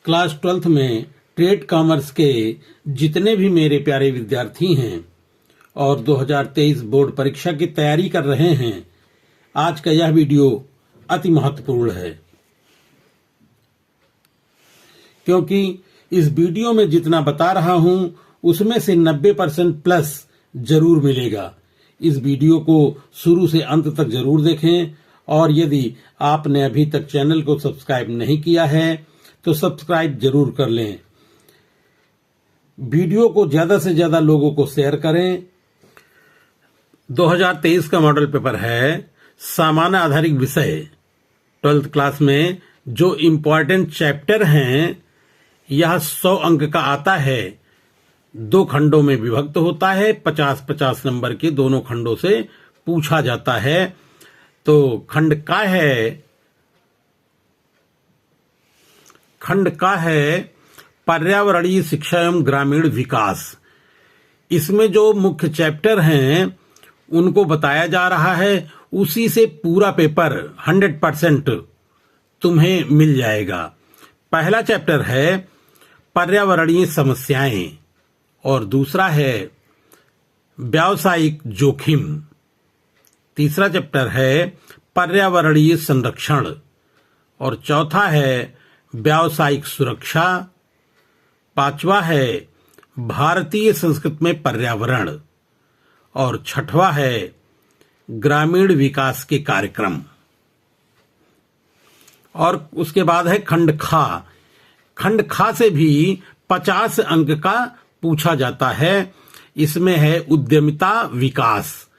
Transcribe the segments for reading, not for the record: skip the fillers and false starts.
Class 12th में trade commerce के जितने भी मेरे प्यारे विद्यार्थी हैं और 2023 बोर्ड परीक्षा की तैयारी कर रहे हैं, आज का यह वीडियो अति महत्वपूर्ण है, क्योंकि इस वीडियो में जितना बता रहा हूं उसमें से 90% प्लस जरूर मिलेगा। इस वीडियो को शुरू से अंत तक जरूर देखें और यदि आपने अभी तक चैनल को सब्सक्राइब नहीं किया है तो सब्सक्राइब जरूर कर लें। वीडियो को ज्यादा से ज्यादा लोगों को शेयर करें। 2023 का मॉडल पेपर है सामान्य आधारित विषय 12th क्लास में जो इम्पोर्टेंट चैप्टर हैं, यह 100 अंक का आता है। 2 खंडों में विभक्त होता है। 50-50 नंबर के दोनों खंडों से पूछा जाता है। तो खंड का है पर्यावरणीय शिक्षा एवं ग्रामीण विकास। इसमें जो मुख्य चैप्टर हैं उनको बताया जा रहा है। उसी से पूरा पेपर 100% तुम्हें मिल जाएगा। पहला चैप्टर है पर्यावरणीय समस्याएं और दूसरा है व्यावसायिक जोखिम। तीसरा चैप्टर है पर्यावरणीय संरक्षण और चौथा है व्यावसायिक सुरक्षा। पांचवा है भारतीय संस्कृति में पर्यावरण और छठवां है ग्रामीण विकास के कार्यक्रम। और उसके बाद है खंड खा से भी 50 अंक का पूछा जाता है। इसमें है उद्यमिता विकास।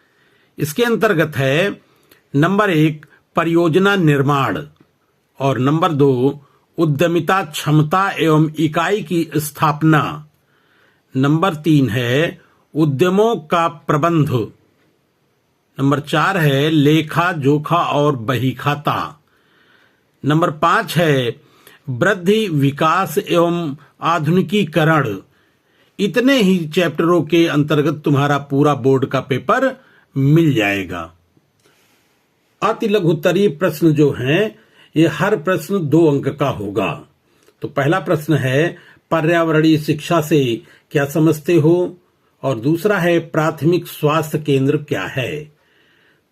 इसके अंतर्गत है नंबर 1 परियोजना निर्माण और नंबर 2 उद्यमिता क्षमता एवं इकाई की स्थापना। नंबर 3 है उद्यमों का प्रबंध। नंबर 4 है लेखा जोखा और बहीखाता। नंबर 5 है वृद्धि विकास एवं आधुनिकीकरण। इतने ही चैप्टरों के अंतर्गत तुम्हारा पूरा बोर्ड का पेपर मिल जाएगा। अति लघुत्तरीय प्रश्न जो हैं, ये हर प्रश्न 2 अंक का होगा। तो पहला प्रश्न है पर्यावरणीय शिक्षा से क्या समझते हो, और दूसरा है प्राथमिक स्वास्थ्य केंद्र क्या है।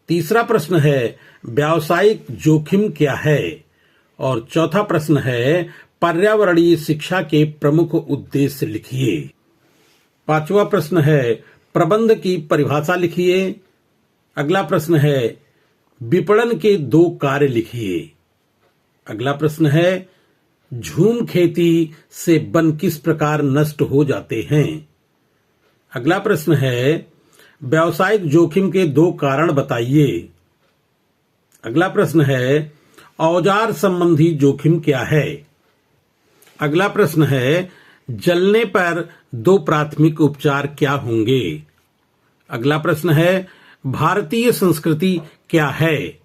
तीसरा प्रश्न है व्यावसायिक जोखिम क्या है और चौथा प्रश्न है पर्यावरणीय शिक्षा के प्रमुख उद्देश्य लिखिए। पांचवा प्रश्न है प्रबंध की परिभाषा लिखिए। अगला प्रश्न है विपणन के 2 कार्य लिखिए। अगला प्रश्न है झूम खेती से वन किस प्रकार नष्ट हो जाते हैं। अगला प्रश्न है व्यावसायिक जोखिम के 2 कारण बताइए। अगला प्रश्न है औजार संबंधी जोखिम क्या है। अगला प्रश्न है जलने पर 2 प्राथमिक उपचार क्या होंगे। अगला प्रश्न है भारतीय संस्कृति क्या है।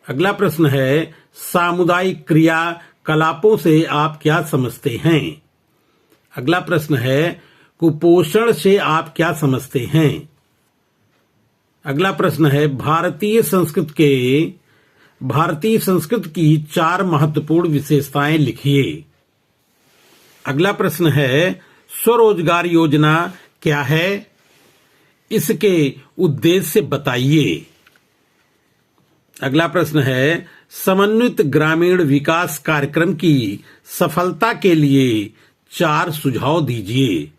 अगला प्रश्न है सामुदायिक क्रियाकलापों से आप क्या समझते हैं। अगला प्रश्न है कुपोषण से आप क्या समझते हैं। अगला प्रश्न है भारतीय संस्कृति की 4 महत्वपूर्ण विशेषताएं लिखिए। अगला प्रश्न है स्वरोजगार योजना क्या है, इसके उद्देश्य बताइए। अगला प्रश्न है समन्वित ग्रामीण विकास कार्यक्रम की सफलता के लिए 4 सुझाव दीजिए।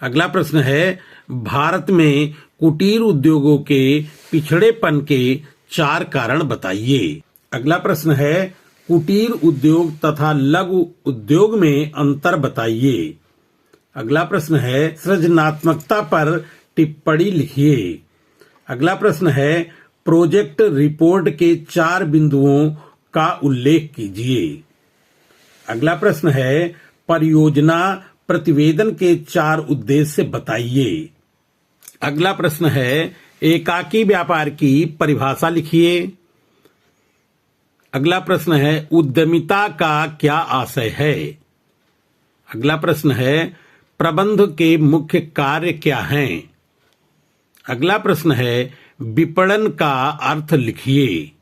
अगला प्रश्न है भारत में कुटीर उद्योगों के पिछड़ेपन के 4 कारण बताइए। अगला प्रश्न है कुटीर उद्योग तथा लघु उद्योग में अंतर बताइए। अगला प्रश्न है सृजनात्मकता पर टिप्पणी लिखिए। अगला प्रश्न है प्रोजेक्ट रिपोर्ट के 4 बिंदुओं का उल्लेख कीजिए। अगला प्रश्न है परियोजना प्रतिवेदन के 4 उद्देश्य बताइए। अगला प्रश्न है एकाकी व्यापार की परिभाषा लिखिए। अगला प्रश्न है उद्यमिता का क्या आशय है। अगला प्रश्न है प्रबंध के मुख्य कार्य क्या हैं। अगला प्रश्न है विपणन का अर्थ लिखिए।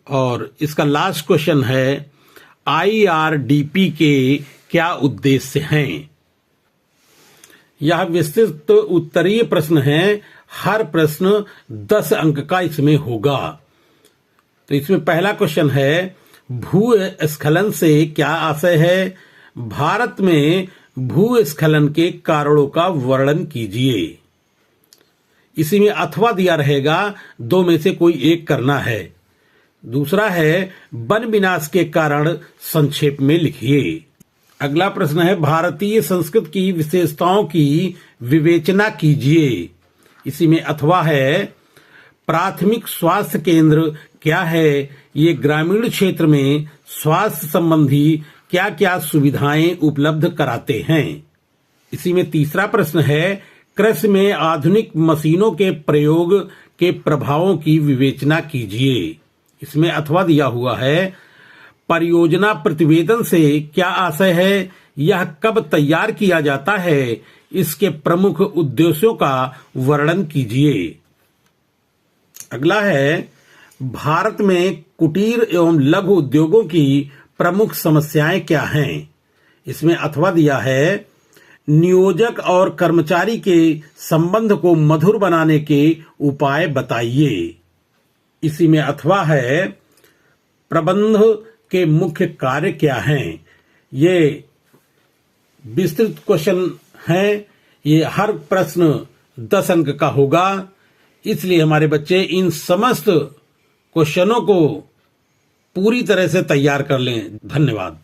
और इसका लास्ट क्वेश्चन है IRDP के क्या उद्देश्य हैं? यह विस्तृत उत्तरीय प्रश्न है। हर प्रश्न 10 अंक का इसमें होगा। तो इसमें पहला क्वेश्चन है, भूस्खलन से क्या आशय है? भारत में भूस्खलन के कारणों का वर्णन कीजिए। इसी में अथवा दिया रहेगा, दो में से कोई एक करना है। दूसरा है, वन विनाश के कारण संक्षेप में लिखिए। अगला प्रश्न है, भारतीय संस्कृति की विशेषताओं की विवेचना कीजिए। इसी में अथवा है, प्राथमिक स्वास्थ्य केंद्र क्या है? ये ग्रामीण क्षेत्र में स्वास्थ्य संबंधी क्या क्या सुविधाएं उपलब्ध कराते हैं। इसी में तीसरा प्रश्न है, कृषि में आधुनिक मशीनों के प्रयोग के प्रभावों की विवेचना कीजिए। इसमें अथवा दिया हुआ है, परियोजना प्रतिवेदन से क्या आशय है? यह कब तैयार किया जाता है? इसके प्रमुख उद्देश्यों का वर्णन कीजिए। अगला है, भारत में कुटीर एवं लघु उद्योगों की प्रमुख समस्याएं क्या हैं? इसमें अथवा दिया है, नियोजक और कर्मचारी के संबंध को मधुर बनाने के उपाय बताइए। इसी में अथवा है, प्रबंध के मुख्य कार्य क्या हैं? ये विस्तृत क्वेश्चन है। ये हर प्रश्न 10 अंक का होगा। इसलिए हमारे बच्चे इन समस्त क्वेश्चनों को पूरी तरह से तैयार कर लें। धन्यवाद।